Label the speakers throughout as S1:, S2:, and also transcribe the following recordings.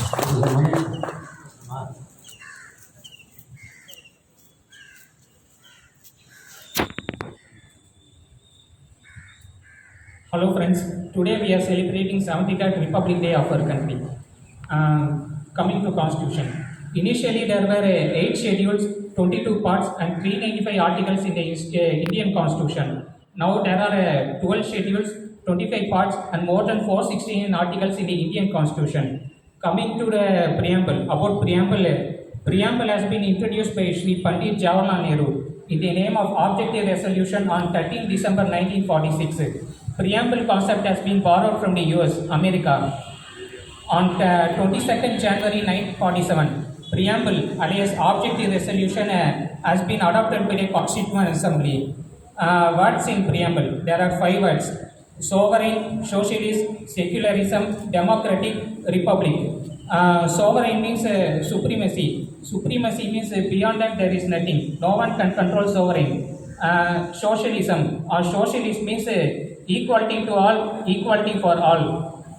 S1: Hello friends, today we are celebrating 73rd Republic Day of our country. Coming to Constitution. Initially there were 8 schedules, 22 parts and 395 articles in the Indian Constitution. Now there are 12 schedules, 25 parts and more than 416 articles in the Indian Constitution. Coming to the Preamble, about Preamble, Preamble has been introduced by Sri Pandit Jawaharlal Nehru in the name of Objective Resolution on 13 December 1946. Preamble concept has been borrowed from the US, America. On 22nd January 1947, Preamble alias Objective Resolution has been adopted by the Constituent Assembly. Words in Preamble, there are 5 words: sovereign, socialist, secularism, democratic, republic. Sovereign means supremacy. Supremacy means beyond that there is nothing. No one can control sovereign. Socialism or socialist means equality to all, equality for all.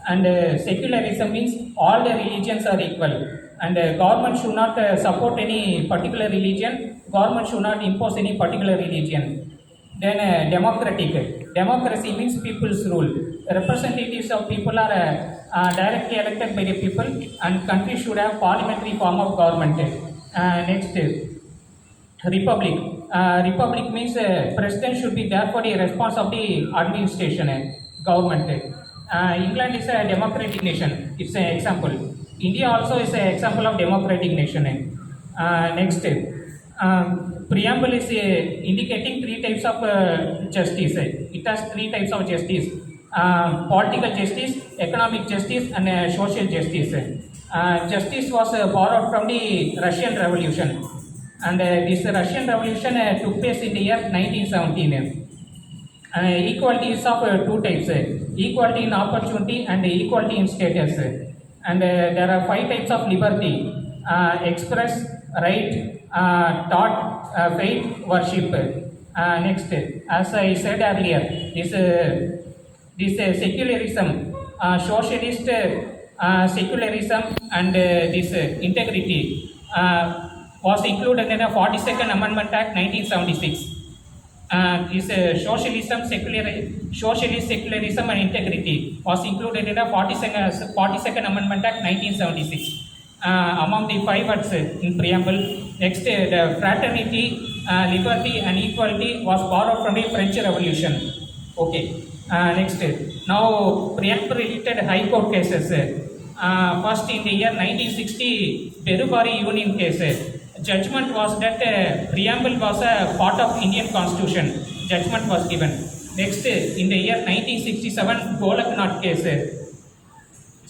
S1: And secularism means all the religions are equal. And government should not support any particular religion. Government should not impose any particular religion. Then democratic. Democracy means people's rule. Representatives of people are directly elected by the people, and country should have parliamentary form of government. Next, republic. Republic means president should be there for the response of the administration, government. England is a democratic nation. It's an example. India also is an example of democratic nation. Next, Preamble is indicating 3 types of justice. It has 3 types of justice: political justice, economic justice, and social justice. Justice was borrowed from the Russian Revolution, and this Russian Revolution took place in the year 1917. Equality is of 2 types: equality in opportunity and equality in status. And there are 5 types of liberty: express, right, thought, faith, worship. Next, as I said earlier, this secularism, socialist secularism, and this integrity was included in the 42nd Amendment Act 1976. This socialist secularism and integrity was included in the 42nd Amendment Act 1976. Among the 5 words in Preamble. Next, the fraternity, liberty and equality was borrowed from the French Revolution. Okay. Next, now Preamble related High Court cases. First, in the year 1960, Perubari Union case. Judgment was that Preamble was a part of Indian Constitution. Judgment was given. Next, in the year 1967, Golaknath case.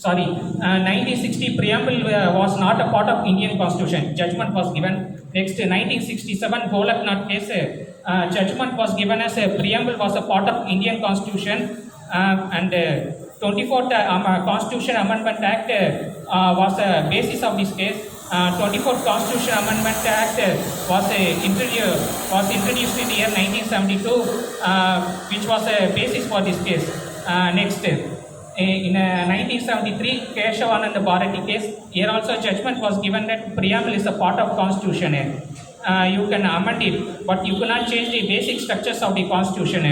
S1: 1960 Preamble was not a part of Indian Constitution. Judgment was given. Next, 1967 Golaknath case. Judgment was given as Preamble was a part of Indian Constitution, and 24th Constitution Amendment Act was a basis of this case. 24th Constitution Amendment Act was introduced in the year 1972, which was a basis for this case. Next, in 1973, Keshavanand Bharati case, here also judgment was given that Preamble is a part of Constitution. You can amend it, but you cannot change the basic structures of the Constitution.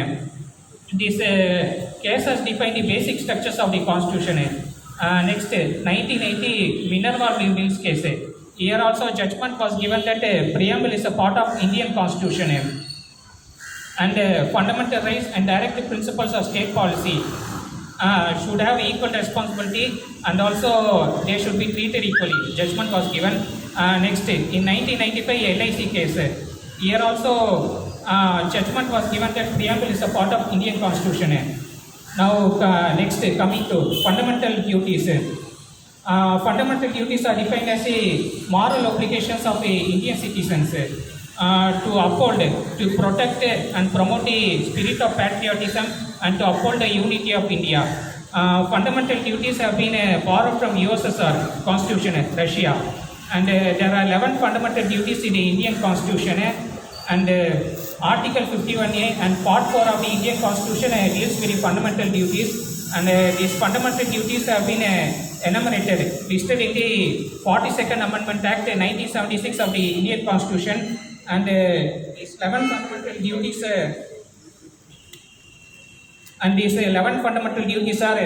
S1: This case has defined the basic structures of the Constitution. Next, 1980 Minerva Mills case. Here also judgment was given that Preamble is a part of Indian Constitution. And fundamental rights and directive principles of state policy should have equal responsibility, and also they should be treated equally. Judgment was given. Next, in 1995 LIC case, here also judgment was given that Preamble is a part of Indian Constitution. Now, next, coming to fundamental duties. Fundamental duties are defined as a moral obligations of Indian citizens to uphold, to protect and promote the spirit of patriotism and to uphold the unity of India. Fundamental duties have been borrowed from USSR Constitution, Russia, and there are 11 fundamental duties in the Indian Constitution, and Article 51A and Part 4 of the Indian Constitution deals with the fundamental duties, and these fundamental duties have been enumerated, listed in the 42nd Amendment Act 1976 of the Indian Constitution, and its 11 fundamental duties and these 11 fundamental duties are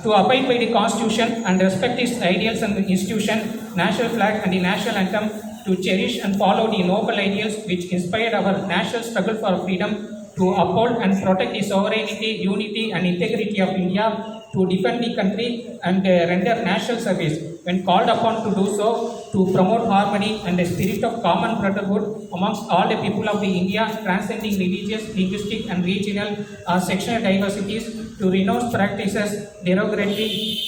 S1: to abide by the Constitution and respect its ideals and institution, national flag and the national anthem, to cherish and follow the noble ideals which inspired our national struggle for freedom, to uphold and protect the sovereignty, unity and integrity of India, to defend the country and render national service when called upon to do so, to promote harmony and the spirit of common brotherhood amongst all the people of the India, transcending religious, linguistic and regional sectional diversities, to renounce practices derogatory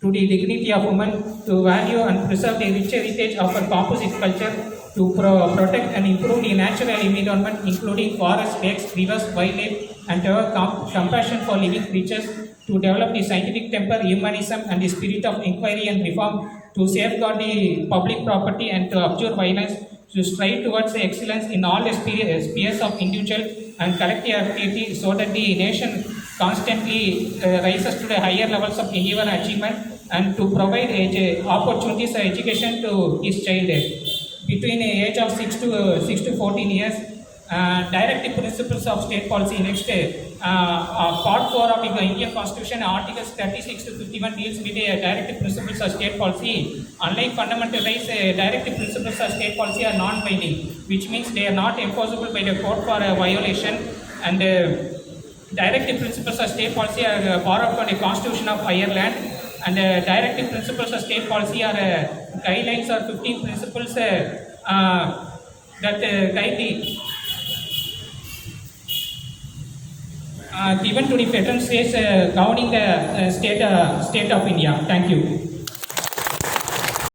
S1: to the dignity of women, to value and preserve the rich heritage of our composite culture, to protect and improve the natural environment, including forests, lakes, rivers, wildlife, and to have compassion for living creatures, to develop the scientific temper, humanism, and the spirit of inquiry and reform, to safeguard the public property and to abjure violence, to strive towards excellence in all the spheres of individual and collective activity, so that the nation constantly rises to the higher levels of individual achievement, and to provide opportunities for education to his child between the age of 6 to 14 years. Directive principles of state policy. Next, part 4 of the Indian Constitution, Articles 36 to 51 deals with directive principles of state policy. Unlike fundamental rights, directive principles of state policy are non-binding, which means they are not enforceable by the court for a violation. And directive principles of state policy are borrowed from the Constitution of Ireland. And directive principles of state policy are guidelines or 15 principles that guide the given to the federal states governing the state of India. Thank you.